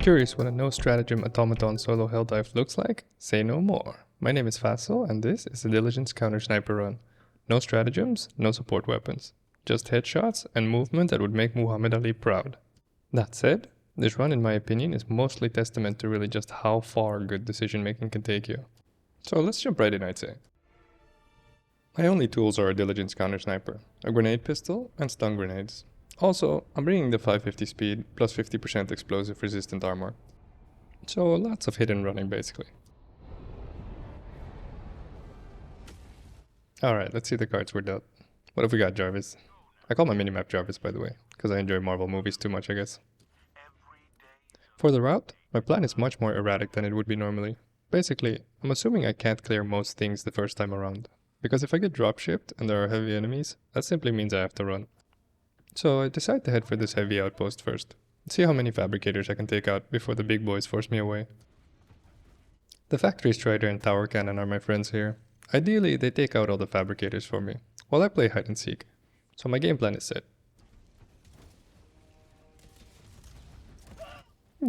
Curious what a no-stratagem automaton solo Helldive looks like? Say no more. My name is Faisal and this is the Diligence Counter Sniper run. No stratagems, no support weapons. Just headshots and movement that would make Muhammad Ali proud. That said, this run in my opinion is mostly testament to really just how far good decision making can take you. So let's jump right in, I'd say. My only tools are a Diligence Counter Sniper, a grenade pistol, and stun grenades. Also, I'm bringing the 550 speed plus 50% explosive resistant armor. So lots of hit and running basically. Alright, let's see the cards we're dealt. What have we got, Jarvis? I call my minimap Jarvis, by the way, because I enjoy Marvel movies too much, I guess. For the route, my plan is much more erratic than it would be normally. Basically, I'm assuming I can't clear most things the first time around, because if I get dropshipped and there are heavy enemies, that simply means I have to run. So I decide to head for this heavy outpost first, see how many Fabricators I can take out before the big boys force me away. The Factory Strider and Tower Cannon are my friends here. Ideally, they take out all the Fabricators for me, while I play hide and seek. So my game plan is set.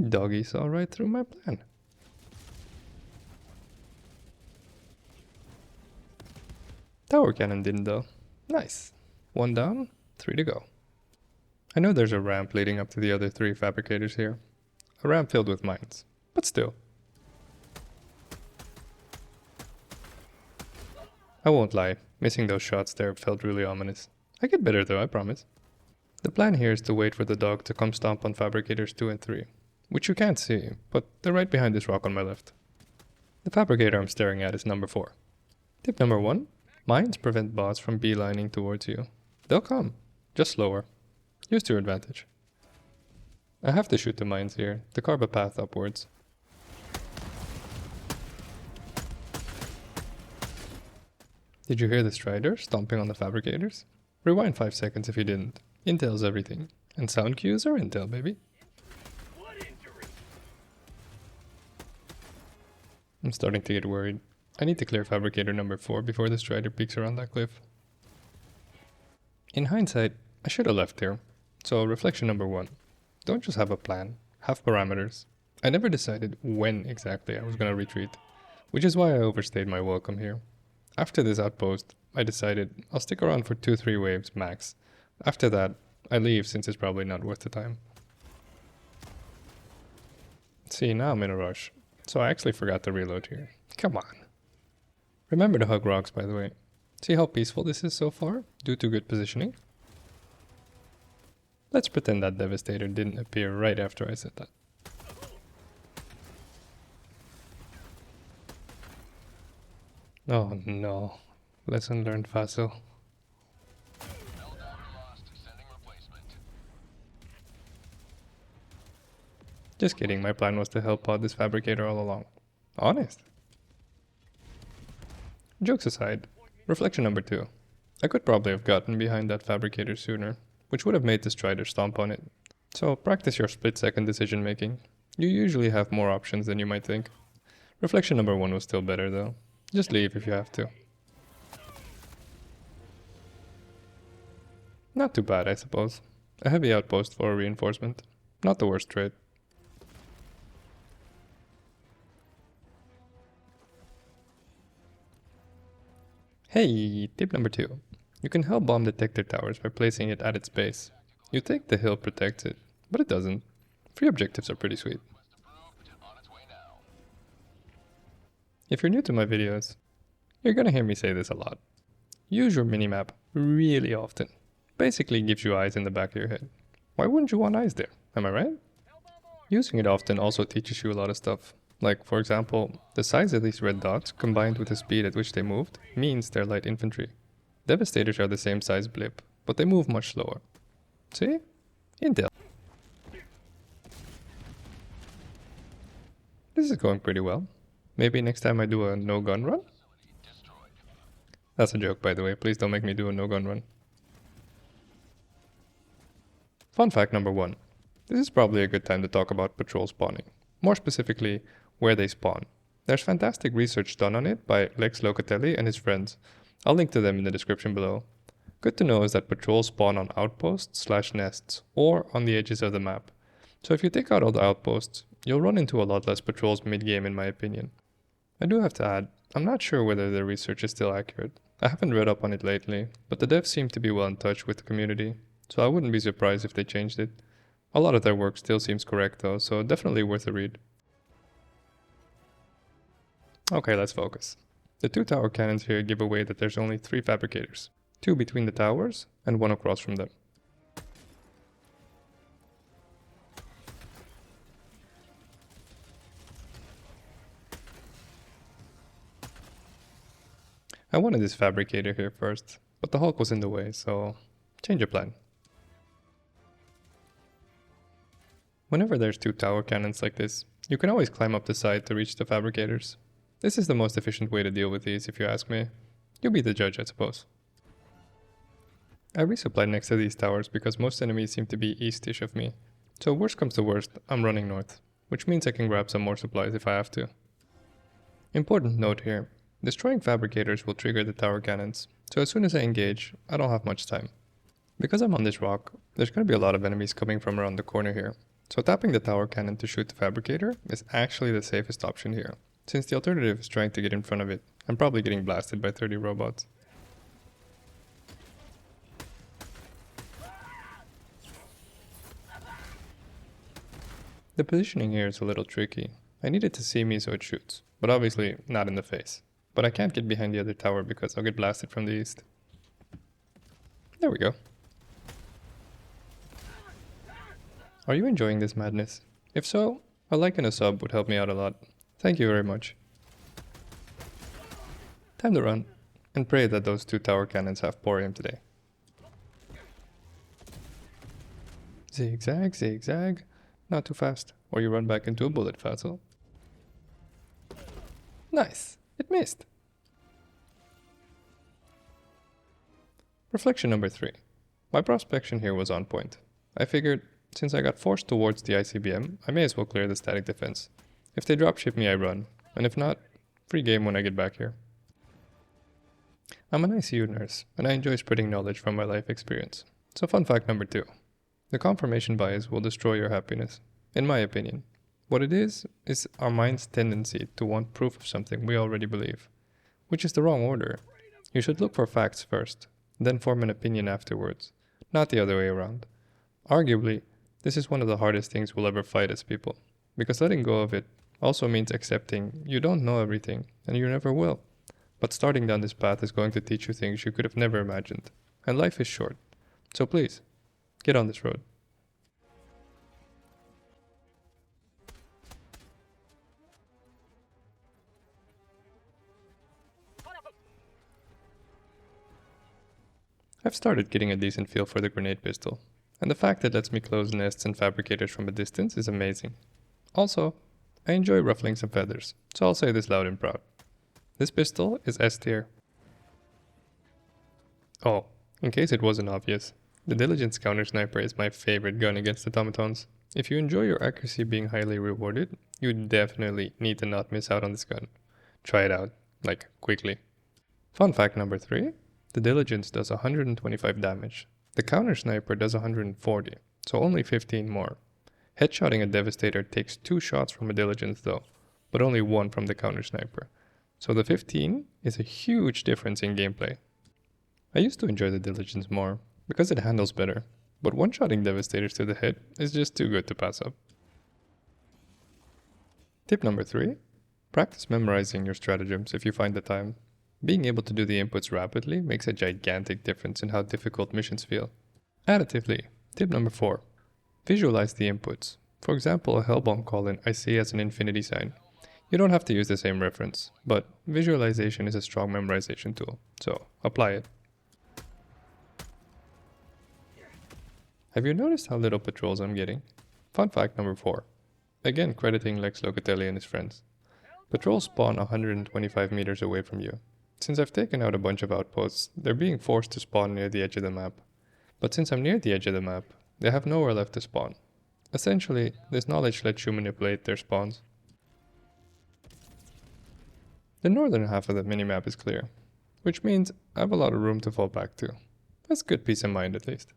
Doggy saw right through my plan. Tower Cannon didn't though. Nice. 1 down, 3 to go. I know there's a ramp leading up to the other 3 Fabricators here. A ramp filled with mines, but still. I won't lie, missing those shots there felt really ominous. I get better though, I promise. The plan here is to wait for the dog to come stomp on Fabricators 2 and 3, which you can't see, but they're right behind this rock on my left. The Fabricator I'm staring at is number 4. Tip number 1, mines prevent bots from beelining towards you. They'll come, just slower. Use to your advantage. I have to shoot the mines here, to carve a path upwards. Did you hear the Strider stomping on the Fabricators? Rewind 5 seconds if you didn't. Intel's everything. And sound cues are intel, baby. I'm starting to get worried. I need to clear Fabricator number 4 before the Strider peeks around that cliff. In hindsight, I should have left here. So reflection number 1. Don't just have a plan, have parameters. I never decided when exactly I was gonna retreat, which is why I overstayed my welcome here. After this outpost, I decided I'll stick around for 2-3 waves max. After that, I leave since it's probably not worth the time. See, now I'm in a rush, so I actually forgot to reload here. Come on. Remember to hug rocks, by the way. See how peaceful this is so far, due to good positioning? Let's pretend that Devastator didn't appear right after I said that. Oh no. Lesson learned, Faisal. Just kidding, my plan was to help pod this Fabricator all along. Honest. Jokes aside, reflection number 2. I could probably have gotten behind that Fabricator sooner, which would have made the Strider stomp on it. So practice your split-second decision making. You usually have more options than you might think. Reflection number 1 was still better though. Just leave if you have to. Not too bad, I suppose. A heavy outpost for a reinforcement. Not the worst trade. Hey, tip number 2. You can Hellbomb Detector towers by placing it at its base. You think the hill protects it, but it doesn't. Free objectives are pretty sweet. If you're new to my videos, you're gonna hear me say this a lot. Use your minimap really often. Basically gives you eyes in the back of your head. Why wouldn't you want eyes there? Am I right? Using it often also teaches you a lot of stuff. Like, for example, the size of these red dots combined with the speed at which they moved means they're light infantry. Devastators are the same size blip, but they move much slower. See? Intel. This is going pretty well. Maybe next time I do a no-gun run? That's a joke, by the way. Please don't make me do a no-gun run. Fun fact number 1. This is probably a good time to talk about patrol spawning. More specifically, where they spawn. There's fantastic research done on it by Lex Locatelli and his friends. I'll link to them in the description below. Good to know is that patrols spawn on outposts/nests or on the edges of the map. So if you take out all the outposts, you'll run into a lot less patrols mid-game in my opinion. I do have to add, I'm not sure whether the research is still accurate. I haven't read up on it lately, but the devs seem to be well in touch with the community, so I wouldn't be surprised if they changed it. A lot of their work still seems correct though, so definitely worth a read. Okay, let's focus. The 2 tower cannons here give away that there's only 3 fabricators, 2 between the towers and 1 across from them. I wanted this Fabricator here first, but the Hulk was in the way, so change of plan. Whenever there's 2 tower cannons like this, you can always climb up the side to reach the Fabricators. This is the most efficient way to deal with these if you ask me. You'll be the judge, I suppose. I resupplied next to these towers because most enemies seem to be eastish of me, so worst comes to worst, I'm running north, which means I can grab some more supplies if I have to. Important note here. Destroying Fabricators will trigger the tower cannons, so as soon as I engage, I don't have much time. Because I'm on this rock, there's going to be a lot of enemies coming from around the corner here, so tapping the tower cannon to shoot the Fabricator is actually the safest option here, since the alternative is trying to get in front of it and probably getting blasted by 30 robots. The positioning here is a little tricky. I need it to see me so it shoots, but obviously not in the face. But I can't get behind the other tower because I'll get blasted from the east. There we go. Are you enjoying this madness? If so, a like and a sub would help me out a lot. Thank you very much. Time to run, and pray that those 2 tower cannons have poor aim today. Zigzag, zigzag. Not too fast, or you run back into a bullet vessel. Nice! It missed! Reflection number 3. My prospection here was on point. I figured, since I got forced towards the ICBM, I may as well clear the static defense. If they dropship me, I run, and if not, free game when I get back here. I'm an ICU nurse, and I enjoy spreading knowledge from my life experience. So fun fact number 2. The confirmation bias will destroy your happiness, in my opinion. What it is our mind's tendency to want proof of something we already believe, which is the wrong order. You should look for facts first, then form an opinion afterwards, not the other way around. Arguably, this is one of the hardest things we'll ever fight as people, because letting go of it also means accepting you don't know everything, and you never will. But starting down this path is going to teach you things you could have never imagined, and life is short. So please, get on this road. I've started getting a decent feel for the grenade pistol, and the fact that it lets me close nests and fabricators from a distance is amazing. Also, I enjoy ruffling some feathers, so I'll say this loud and proud. This pistol is S tier. Oh, in case it wasn't obvious, the Diligence Counter Sniper is my favorite gun against Automatons. If you enjoy your accuracy being highly rewarded, you definitely need to not miss out on this gun. Try it out, like, quickly. Fun fact number 3, the Diligence does 125 damage. The Counter Sniper does 140, so only 15 more. Headshotting a Devastator takes 2 shots from a Diligence though, but only 1 from the Counter Sniper. So the 15 is a huge difference in gameplay. I used to enjoy the Diligence more, because it handles better, but one-shotting Devastators to the head is just too good to pass up. Tip number 3, practice memorizing your stratagems if you find the time. Being able to do the inputs rapidly makes a gigantic difference in how difficult missions feel. Additively, tip number 4, visualize the inputs. For example, a Hellbomb call-in I see as an infinity sign. You don't have to use the same reference, but visualization is a strong memorization tool, so apply it. Have you noticed how little patrols I'm getting? Fun fact number 4. Again crediting Lex Locatelli and his friends. Patrols spawn 125 meters away from you. Since I've taken out a bunch of outposts, they're being forced to spawn near the edge of the map. But since I'm near the edge of the map, they have nowhere left to spawn. Essentially, this knowledge lets you manipulate their spawns. The northern half of the minimap is clear, which means I have a lot of room to fall back to. That's good peace of mind at least.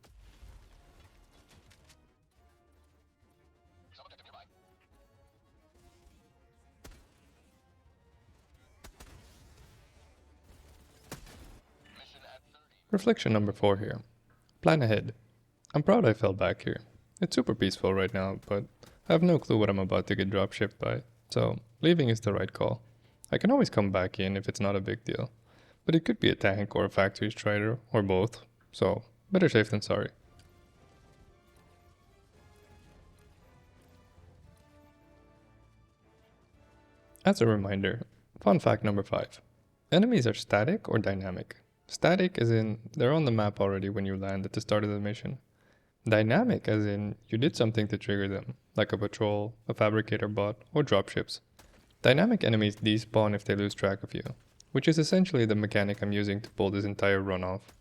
Reflection number 4 here. Plan ahead. I'm proud I fell back here. It's super peaceful right now, but I have no clue what I'm about to get dropshipped by, so leaving is the right call. I can always come back in if it's not a big deal, but it could be a tank or a factory strider, or both, so better safe than sorry. As a reminder, fun fact number 5. Enemies are static or dynamic. Static as in they're on the map already when you land at the start of the mission. Dynamic as in you did something to trigger them, like a patrol, a fabricator bot, or dropships. Dynamic enemies despawn if they lose track of you, which is essentially the mechanic I'm using to pull this entire run off.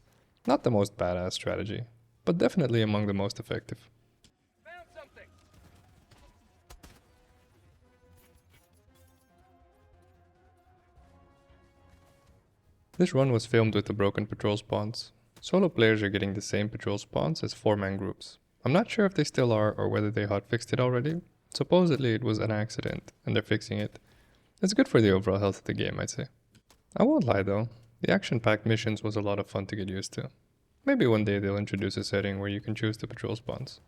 Not the most badass strategy, but definitely among the most effective. This run was filmed with the broken patrol spawns. Solo players are getting the same patrol spawns as 4-man groups. I'm not sure if they still are or whether they hotfixed it already. Supposedly it was an accident and they're fixing it. It's good for the overall health of the game, I'd say. I won't lie though, the action-packed missions was a lot of fun to get used to. Maybe one day they'll introduce a setting where you can choose the patrol spawns.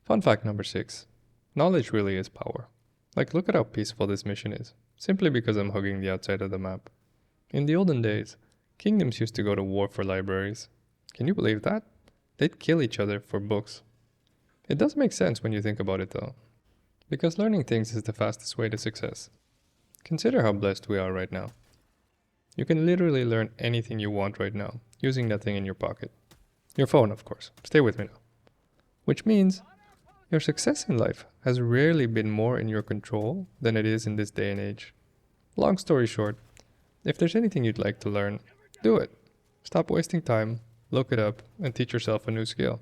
Fun fact number 6. Knowledge really is power. Like, look at how peaceful this mission is, simply because I'm hugging the outside of the map. In the olden days, kingdoms used to go to war for libraries. Can you believe that? They'd kill each other for books. It does make sense when you think about it though, because learning things is the fastest way to success. Consider how blessed we are right now. You can literally learn anything you want right now, using that thing in your pocket. Your phone, of course. Stay with me now. Which means your success in life has rarely been more in your control than it is in this day and age. Long story short, if there's anything you'd like to learn, do it. Stop wasting time, look it up, and teach yourself a new skill.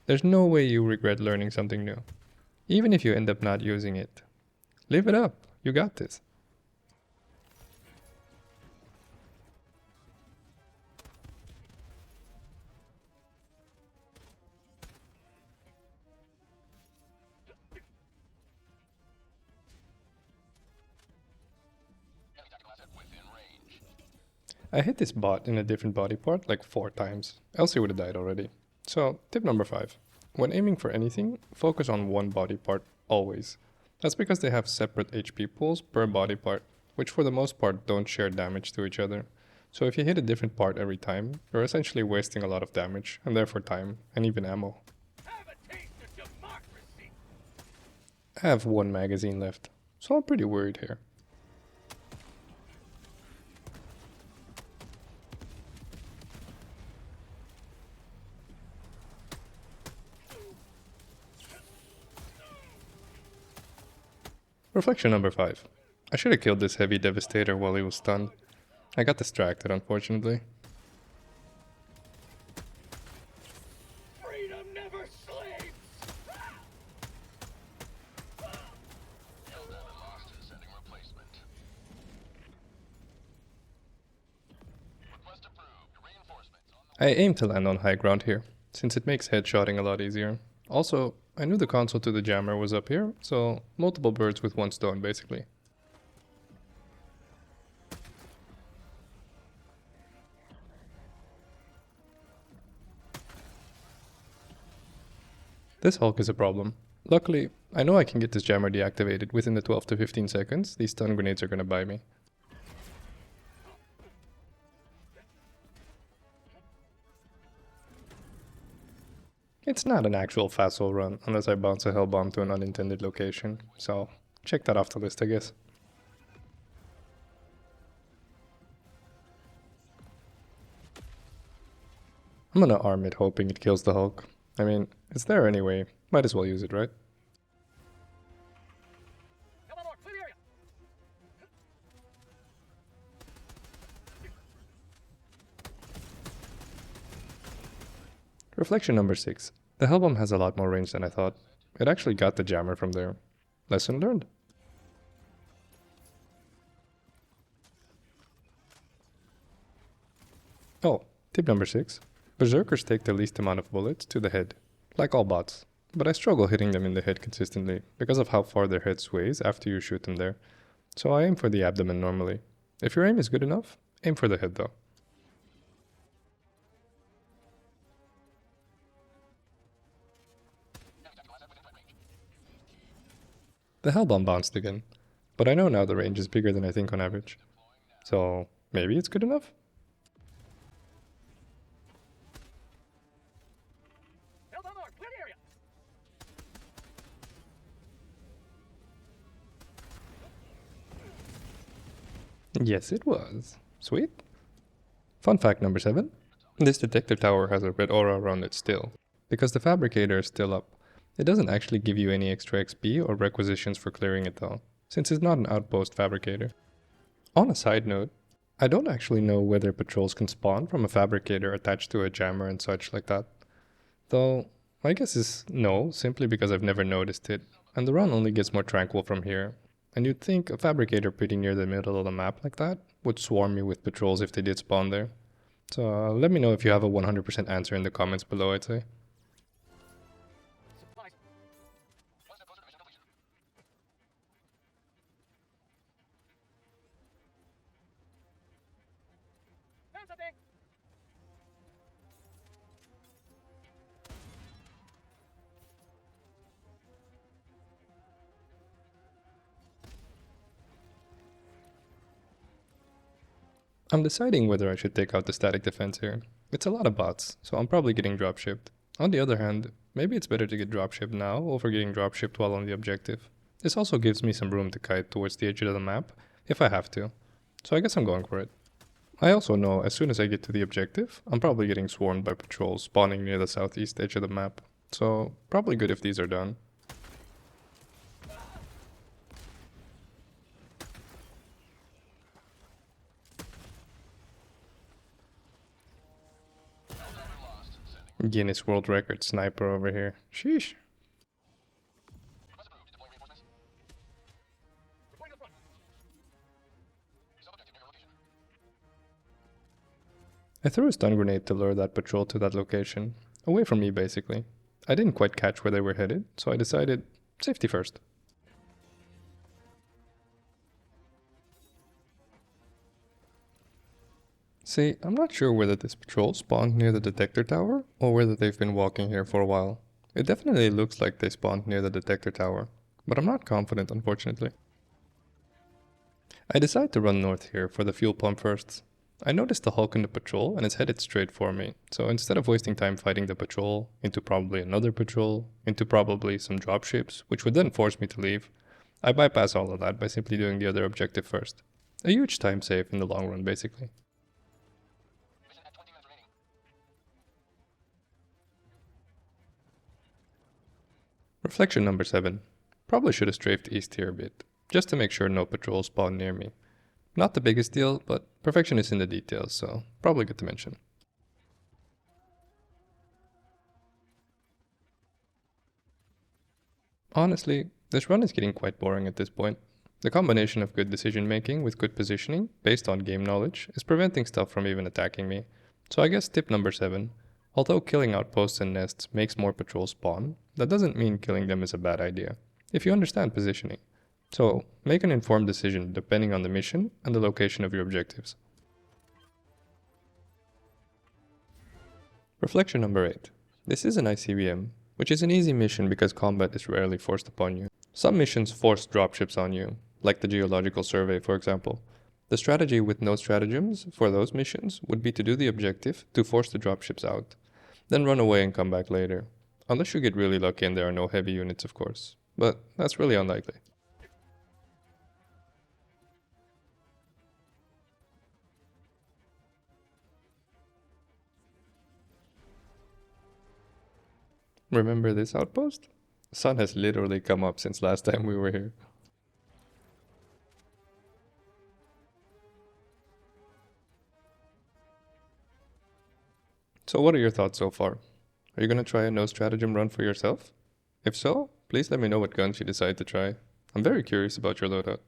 There's no way you regret learning something new, even if you end up not using it. Live it up, you got this. I hit this bot in a different body part like 4 times, else he would have died already. So, tip number 5. When aiming for anything, focus on one body part, always. That's because they have separate HP pools per body part, which for the most part don't share damage to each other. So if you hit a different part every time, you're essentially wasting a lot of damage, and therefore time, and even ammo. I have 1 magazine left, so I'm pretty worried here. Reflection number 5. I should have killed this heavy Devastator while he was stunned. I got distracted, unfortunately. Freedom never sleeps! I aim to land on high ground here, since it makes headshotting a lot easier. Also, I knew the console to the jammer was up here, so multiple birds with one stone basically. This Hulk is a problem. Luckily, I know I can get this jammer deactivated within the 12 to 15 seconds. These stun grenades are gonna buy me. It's not an actual fast soul run unless I bounce a Hellbomb to an unintended location, so check that off the list, I guess. I'm gonna arm it hoping it kills the Hulk. I mean, it's there anyway, might as well use it, right? Reflection number 6. The Hellbomb has a lot more range than I thought. It actually got the jammer from there. Lesson learned. Oh, tip number 6. Berserkers take the least amount of bullets to the head. Like all bots. but I struggle hitting them in the head consistently because of how far their head sways after you shoot them there. So I aim for the abdomen normally. If your aim is good enough, aim for the head though. The Hellbomb bounced again, but I know now the range is bigger than I think on average. So maybe it's good enough? Yes, it was. Sweet. Fun fact number 7. This detector tower has a red aura around it still, because the Fabricator is still up. It doesn't actually give you any extra XP or requisitions for clearing it though, since it's not an outpost Fabricator. On a side note, I don't actually know whether patrols can spawn from a Fabricator attached to a jammer and such like that. Though, my guess is no, simply because I've never noticed it, and the run only gets more tranquil from here. And you'd think a Fabricator pretty near the middle of the map like that would swarm me with patrols if they did spawn there. So let me know if you have a 100% answer in the comments below, I'd say. I'm deciding whether I should take out the static defense here. It's a lot of bots, so I'm probably getting dropshipped. On the other hand, maybe it's better to get dropshipped now over getting dropshipped while on the objective. This also gives me some room to kite towards the edge of the map, if I have to. So I guess I'm going for it. I also know as soon as I get to the objective, I'm probably getting swarmed by patrols spawning near the southeast edge of the map. So probably good if these are done. Guinness World Record sniper over here. Sheesh. I threw a stun grenade to lure that patrol to that location. Away from me, basically. I didn't quite catch where they were headed, so I decided, safety first. See, I'm not sure whether this patrol spawned near the detector tower, or whether they've been walking here for a while. It definitely looks like they spawned near the detector tower, but I'm not confident, unfortunately. I decide to run north here for the fuel pump first. I noticed the Hulk in the patrol and it's headed straight for me, so instead of wasting time fighting the patrol, into probably another patrol, into probably some dropships, which would then force me to leave, I bypass all of that by simply doing the other objective first. A huge time save in the long run, basically. Reflection number 7. Probably should have strafed east here a bit, just to make sure no patrols spawn near me. Not the biggest deal, but perfection is in the details, so probably good to mention. Honestly, this run is getting quite boring at this point. The combination of good decision making with good positioning, based on game knowledge, is preventing stuff from even attacking me. So I guess tip number 7. Although killing outposts and nests makes more patrols spawn, that doesn't mean killing them is a bad idea, if you understand positioning. So make an informed decision depending on the mission and the location of your objectives. Reflection number 8. This is an ICBM, which is an easy mission because combat is rarely forced upon you. Some missions force dropships on you, like the geological survey for example. The strategy with no stratagems for those missions would be to do the objective to force the dropships out, then run away and come back later. Unless you get really lucky and there are no heavy units of course, but that's really unlikely. Remember this outpost? The sun has literally come up since last time we were here. So what are your thoughts so far? Are you gonna try a no stratagem run for yourself? If so, please let me know what guns you decide to try. I'm very curious about your loadout.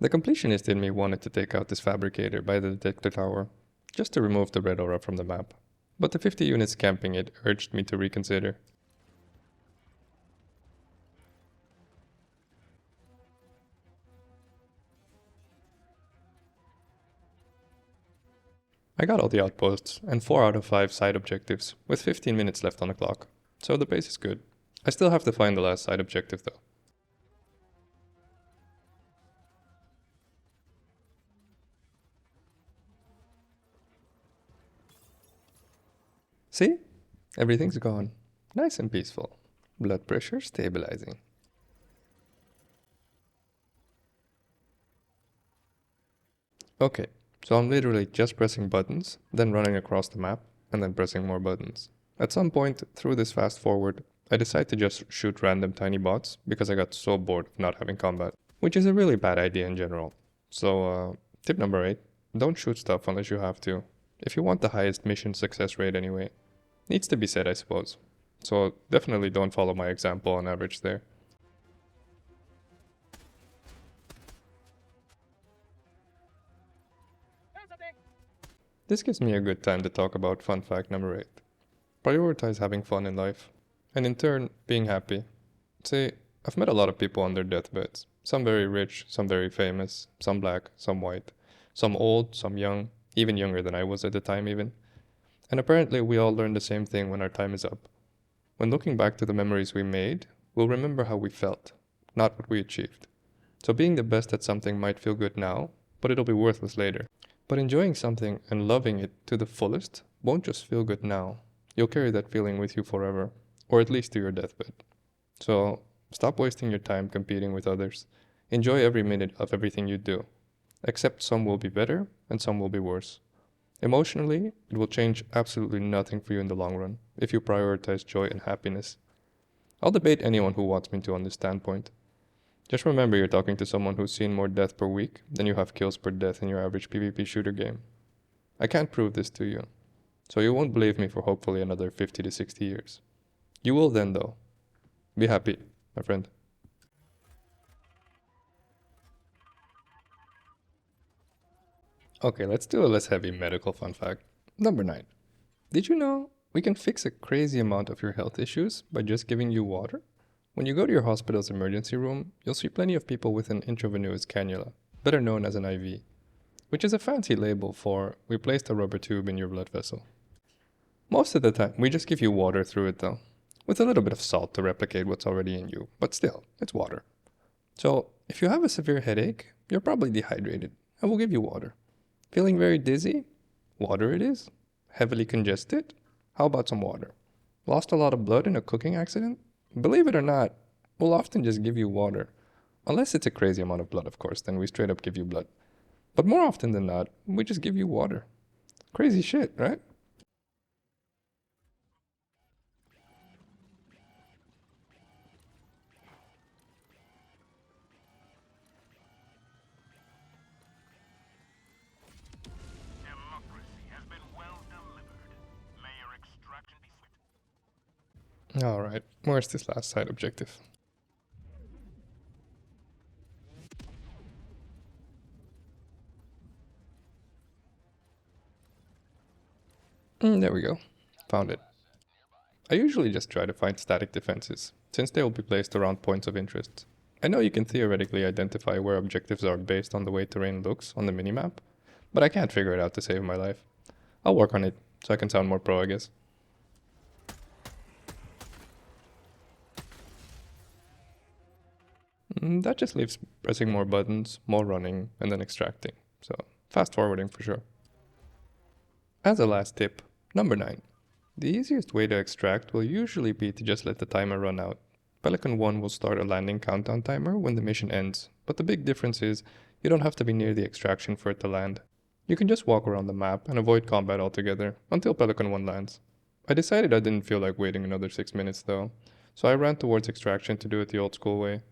The completionist in me wanted to take out this Fabricator by the Detector tower, just to remove the red aura from the map, but the 50 units camping it urged me to reconsider. I got all the outposts and 4 out of 5 side objectives, with 15 minutes left on the clock, so the pace is good. I still have to find the last side objective though. See? Everything's gone. Nice and peaceful. Blood pressure stabilizing. Okay, so I'm literally just pressing buttons, then running across the map, and then pressing more buttons. At some point through this fast forward, I decide to just shoot random tiny bots because I got so bored of not having combat, which is a really bad idea in general. So, tip number 8, don't shoot stuff unless you have to. If you want the highest mission success rate anyway. Needs to be said, I suppose. So definitely don't follow my example on average there. This gives me a good time to talk about fun fact number 8. Prioritize having fun in life, and in turn, being happy. See, I've met a lot of people on their deathbeds. Some very rich, some very famous, some black, some white, some old, some young, even younger than I was at the time even. And apparently we all learn the same thing when our time is up. When looking back to the memories we made, we'll remember how we felt, not what we achieved. So being the best at something might feel good now, but it'll be worthless later. But enjoying something and loving it to the fullest won't just feel good now. You'll carry that feeling with you forever, or at least to your deathbed. So stop wasting your time competing with others. Enjoy every minute of everything you do. Except some will be better and some will be worse. Emotionally, it will change absolutely nothing for you in the long run if you prioritize joy and happiness. I'll debate anyone who wants me to on this standpoint. Just remember you're talking to someone who's seen more death per week than you have kills per death in your average PvP shooter game. I can't prove this to you, so you won't believe me for hopefully another 50 to 60 years. You will then though. Be happy, my friend. Okay, let's do a less heavy medical fun fact. Number 9. Did you know we can fix a crazy amount of your health issues by just giving you water? When you go to your hospital's emergency room, you'll see plenty of people with an intravenous cannula, better known as an IV, which is a fancy label for we placed a rubber tube in your blood vessel. Most of the time, we just give you water through it though, with a little bit of salt to replicate what's already in you, but still, it's water. So, if you have a severe headache, you're probably dehydrated, and we'll give you water. Feeling very dizzy? Water it is. Heavily congested? How about some water? Lost a lot of blood in a cooking accident? Believe it or not, we'll often just give you water. Unless it's a crazy amount of blood, of course, then we straight up give you blood. But more often than not, we just give you water. Crazy shit, right? Alright, where's this last side objective? There we go. Found it. I usually just try to find static defenses, since they will be placed around points of interest. I know you can theoretically identify where objectives are based on the way terrain looks on the minimap, but I can't figure it out to save my life. I'll work on it, so I can sound more pro, I guess. That just leaves pressing more buttons, more running, and then extracting. So, fast forwarding for sure. As a last tip, number 9. The easiest way to extract will usually be to just let the timer run out. Pelican 1 will start a landing countdown timer when the mission ends, but the big difference is you don't have to be near the extraction for it to land. You can just walk around the map and avoid combat altogether until Pelican 1 lands. I decided I didn't feel like waiting another 6 minutes though, so I ran towards extraction to do it the old school way.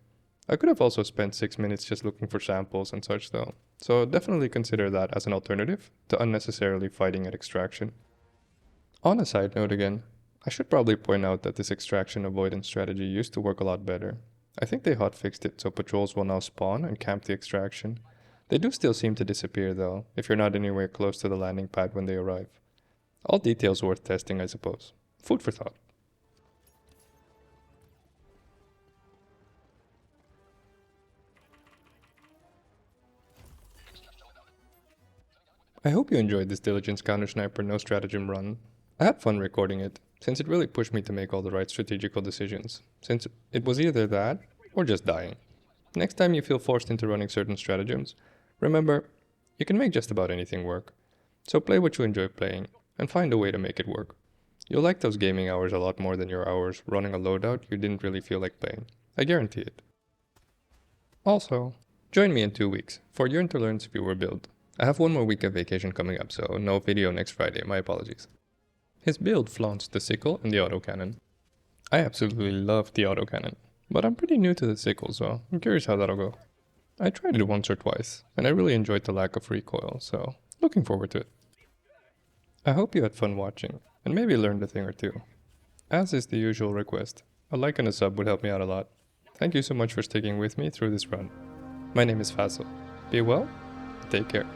I could have also spent 6 minutes just looking for samples and such though, so definitely consider that as an alternative to unnecessarily fighting at extraction. On a side note again, I should probably point out that this extraction avoidance strategy used to work a lot better. I think they hotfixed it so patrols will now spawn and camp the extraction, They do still seem to disappear though, if you're not anywhere close to the landing pad when they arrive. All details worth testing, I suppose. Food for thought. I hope you enjoyed this Diligence Counter Sniper no-stratagem run. I had fun recording it, since it really pushed me to make all the right strategical decisions, since it was either that, or just dying. Next time you feel forced into running certain stratagems, remember, you can make just about anything work. So play what you enjoy playing, and find a way to make it work. You'll like those gaming hours a lot more than your hours running a loadout you didn't really feel like playing. I guarantee it. Also, join me in 2 weeks for Yearn to Learn's viewer build. I have 1 more week of vacation coming up, so no video next Friday, my apologies. His build flaunts the sickle and the autocannon. I absolutely love the autocannon, but I'm pretty new to the sickle, so I'm curious how that'll go. I tried it once or twice, and I really enjoyed the lack of recoil, so looking forward to it. I hope you had fun watching, and maybe learned a thing or two. As is the usual request, a like and a sub would help me out a lot. Thank you so much for sticking with me through this run. My name is Faisal. Be well, take care.